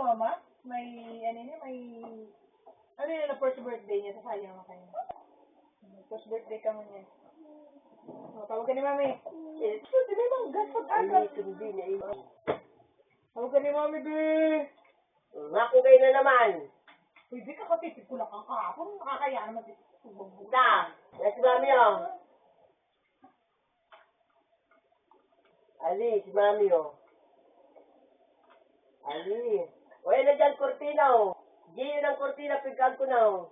mama? May, ano niya, may, ano yun na first birthday niya, sasayang ako kayo. First birthday ka mo niya. O, tawag ka ni mami. Di ba yung gas pag-aga? Tawag ka ni mami, be. Ako kayo na naman. Pwede ka katipid ko lang kang kahapon. Nakakaya naman dito. Si mami oh. Ali, si mami oh. Ali. O yan na dyan, kortina oh. Giyo ng kortina, pigkal ko na oh.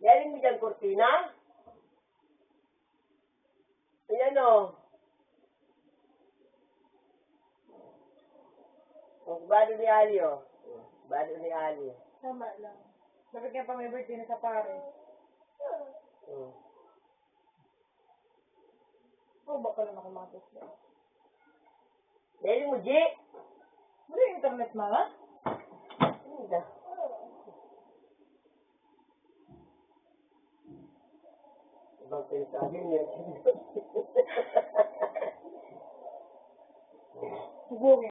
Yarin mo dyan, kortina? Ayan oh. Ang bado ni Ali oh. Bado ni Ali. Tama lang. Dapat nga pa may birthday na sa pare. Baka lang ako matos na. Dahil mo, G. Wala yung internet, mama? Hindi. Ibang pinsabi niya. Siguro.